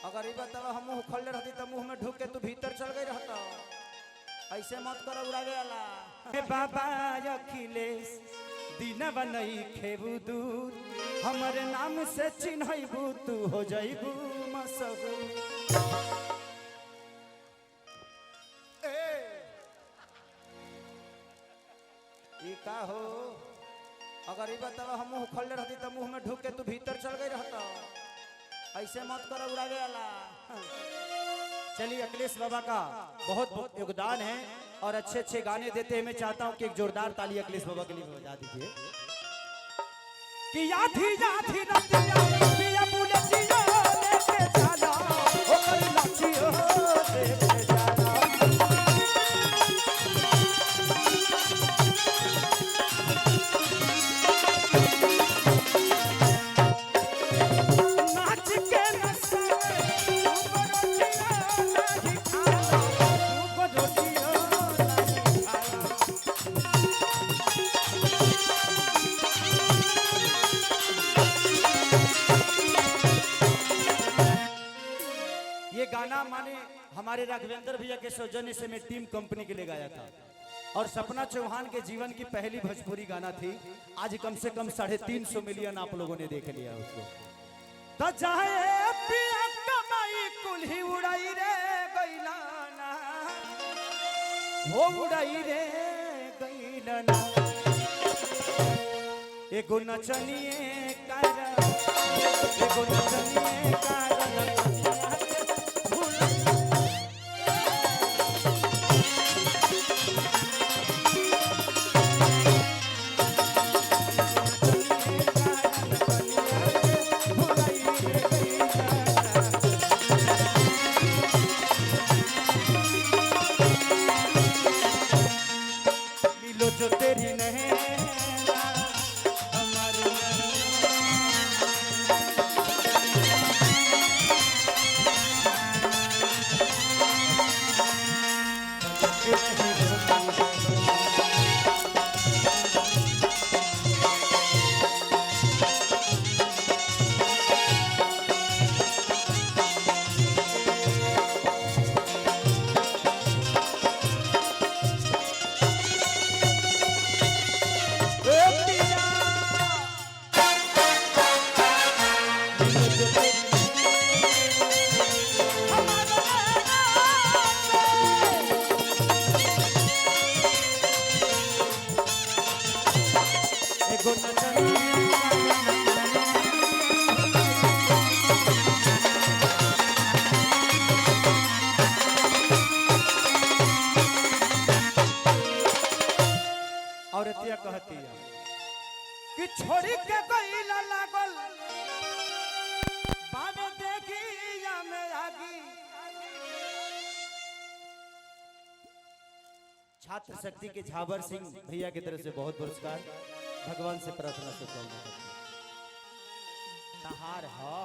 अगर ये बतावा हम मुंह खोलले रहती तो मुंह में ढुक के तू भीतर चल गई रहता। ऐसे मत कर उड़ावे वाला। बाबा अखिलेश दीनवा नहीं खेबू दूर हमारे नाम से चिन्हबू तू हो जाइबू मशहूर। ये का हो अगर ये बतावा हम मुंह खोलले रहती तो मुंह में ढुक के तू भीतर चल गई रहता। ऐसे मत कर उड़ावे वाला। चलिए अखिलेश बाबा का बहुत बहुत योगदान है और अच्छे अच्छे गाने देते हैं। मैं चाहता हूं कि एक जोरदार ताली अखिलेश बाबा के लिए बजा दीजिए। कि आधी आधी रतिया पिया बुलेटिया लेके चला ओ कर नाचियो लेके चला। नाच के नसावे ये गाना माने हमारे राघवेंद्र भैया के सौजन्य से मैं टीम कंपनी के लिए गाया था और सपना चौहान के जीवन की पहली भोजपुरी गाना थी। आज कम से कम 350 मिलियन आप लोगों ने देख लिया उसको। तो चाहे पिया कमाई कुल्ही उड़ाई रे गइलाना हो उड़ाई रे गइलाना एगो नचनिए कारण एगो नचनिए कारण जो तेरी नहीं हमारे औरतिया कहती है कि छोड़ी के गईला लागल बाबे देखी या में आगी। छात्र शक्ति के झाबर सिंह भैया की तरफ से बहुत पुरस्कार। भगवान से प्रार्थना से तहार हो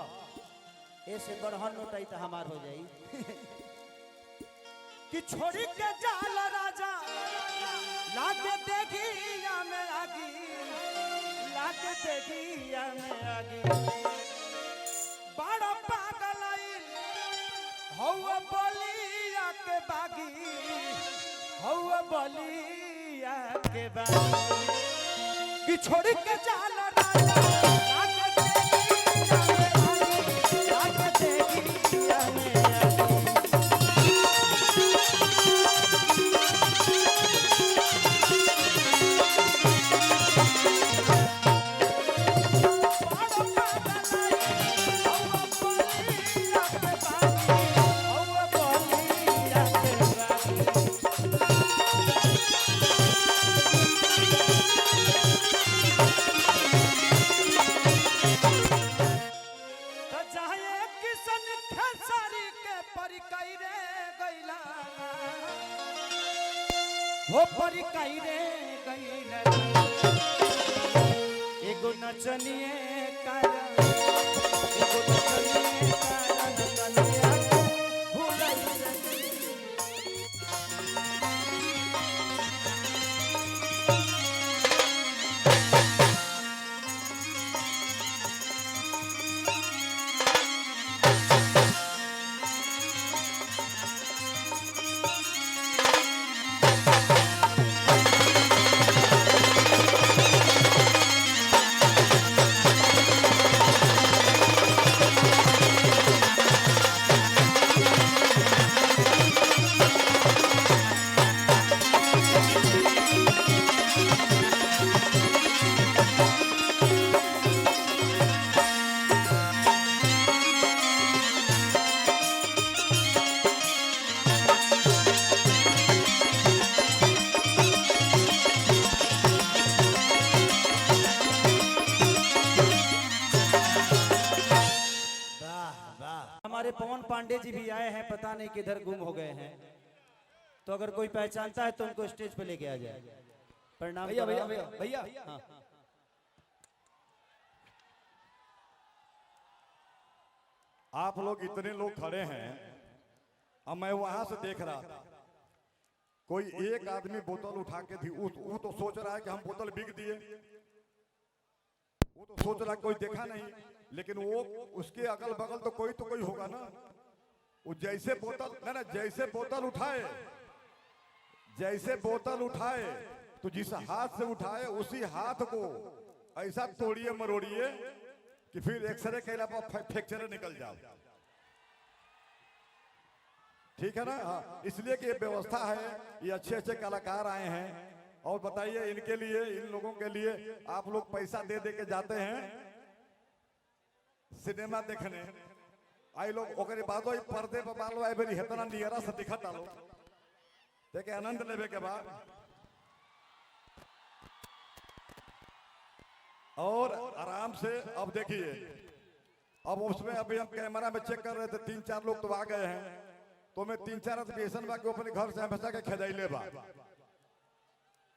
ऐसे गढ़हन नोटाई तो हमार हो जाई। कि छोड़ी के जाला राजा लाके देखी या में आगी लाके देखी या में आगी। बड़ा पागल आइल हौवा बलिया के बागी हौवा बलिया के बागी। कि छोड़ के जाला राजा लाके देखी या में आगी हो परी कई रे गईला एगो नचनिए कारण एगो नचनिए कारण कन्या भुलाई हमारे पवन पांडे जी भी आए हैं, पता नहीं किधर गुम हो गए हैं, तो अगर कोई पहचानता है तो उनको स्टेज पे लेके आ जाए। प्रणाम भैया भैया करो। भैया भैया हाँ। आप लोग इतने लोग खड़े हैं, अब मैं वहां से देख रहा था, कोई एक आदमी बोतल उठा के थी, वो तो सोच रहा है कि हम बोतल बिक दिए, वो तो सोच रहा है कोई देखा नहीं, लेकिन वो उसके अगल बगल तो कोई होगा ना। वो जैसे बोतल ना जैसे बोतल उठाए तो जिस हाथ से उठाए उसी हाथ को ऐसा तोड़िए मरोड़िए कि फिर एक्सरे के अलावा फ्रैक्चर निकल जाओ। ठीक है ना? हाँ, इसलिए कि ये व्यवस्था है, ये अच्छे कलाकार आए हैं। और बताइए, इनके लिए, इन लोगों के लिए आप लोग पैसा दे के जाते हैं सिनेमा देखने, आई लोग ओकरे बादो पर्दे पर बालो आई बेरी हेतना नियरा से दिखत आलो देखे आनंद लेवे के बाद। और आराम से अब देखिए, अब उसमें अभी हम कैमरा में चेक कर रहे थे, 3-4 लोग तो आ गए हैं, तो मैं 3-4 अधिवेशन बा के अपने घर से हमेशा के खेदाइले बा।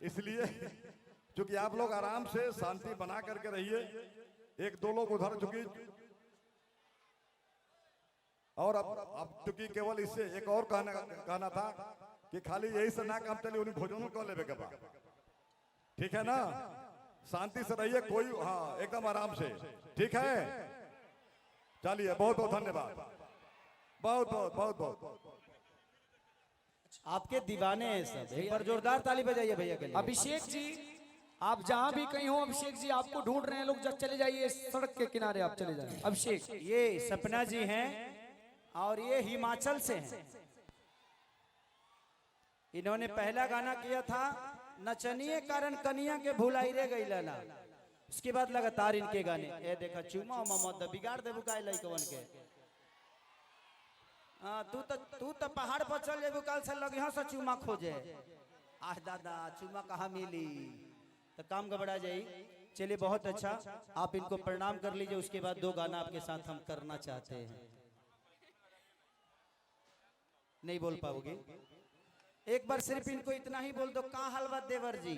इसलिए चूंकि आप लोग आराम से शांति बना करके रहिए, 1-2 लोग उधर चुकी, और अब चूंकि केवल इससे एक और कहना था कि खाली यही से ना काम चले, उन्हें भोजनों को लेवे के बाद। ठीक है ना? शांति से रहिए, कोई, हाँ, एकदम आराम से। ठीक है, चलिए, बहुत बहुत धन्यवाद, बहुत बहुत बहुत बहुत। आपके दीवाने हैं सब, एक बार जोरदार ताली बजाइए भैया के लिए। अभिषेक जी, आप जहां भी कहीं हो, अभिषेक जी आपको ढूंढ रहे हैं लोग, जब चले जाइए सड़क के किनारे, आप चले जाइए। अभिषेक, ये सपना जी हैं और ये हिमाचल से हैं। इन्होंने पहला गाना किया था नचनिए कारण कनिया के भुलाई रे गईला ना, उसके बाद लगातार इनके गाने, ये देखा चुमा मोहम्मद बिगाड़ दे बुकाय लइकवन के। हाँ, तू तो पहाड़ पर चल जेबू, काल से लग यहाँ से चुमा खोजे। आह दादा, चुमा कहाँ मिली, तो काम गबड़ा जाई। चलिए, बहुत अच्छा, आप इनको प्रणाम कर लीजिए, उसके बाद 2 गाना आपके साथ हम करना चाहते हैं। नहीं बोल पाओगे? एक बार सिर्फ इनको इतना ही बोल दो, कहाँ हलवा देवर जी,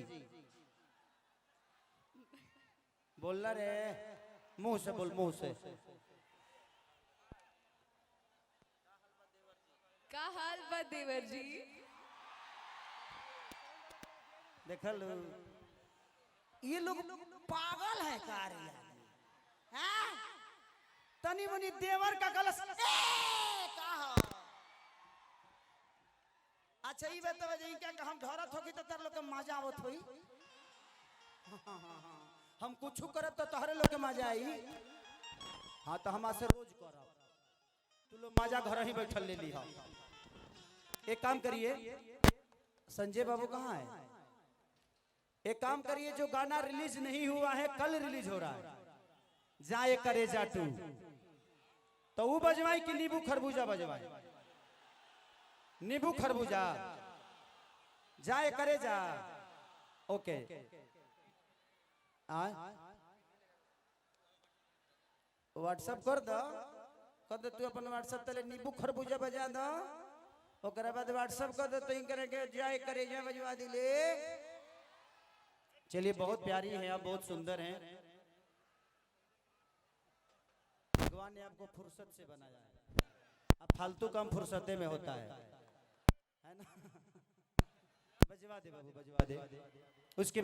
बोलना रे, मुंह से बोल, मुंह से। का हाल बा देवर जी? देख लो, ये लोग पागल है कार्य, तनी मुनी देवर का गलत। अच्छा, ये बताओ जी, क्या हम ढोरत होगी तो तार लोग के मजा आवत होई? हम कुछ करब तो तोहरे लोग के मजा आई। हाँ, तो हम से रोज करब, तू लोग मजा घर ही बैठल ले ली। एक काम करिए, संजय बाबू कहाँ है? एक काम करिए, जो गाना रिलीज नहीं हुआ है, कल रिलीज हो रहा है, जाए करे जाटू, तो वो बजवाई कि नींबू खरबूजा बजवाई? नींबू खरबूजा, जाए करे जा। ओके, व्हाट्सएप कर दो, तू अपन व्हाट्सएप तले नींबू खरबूजा बजा दो, ओकरा बाद व्हाट्सएप कर दो, तो इनकरे के जाए करे जा बजवा दिले। चलिए, बहुत प्यारी है आप, बहुत सुंदर हैं, भगवान ने आपको फुर्सत से बनाया है। अब फालतू काम फुर्सते में होता है ना? बजवा दे बाबू, बजवा दे। उसके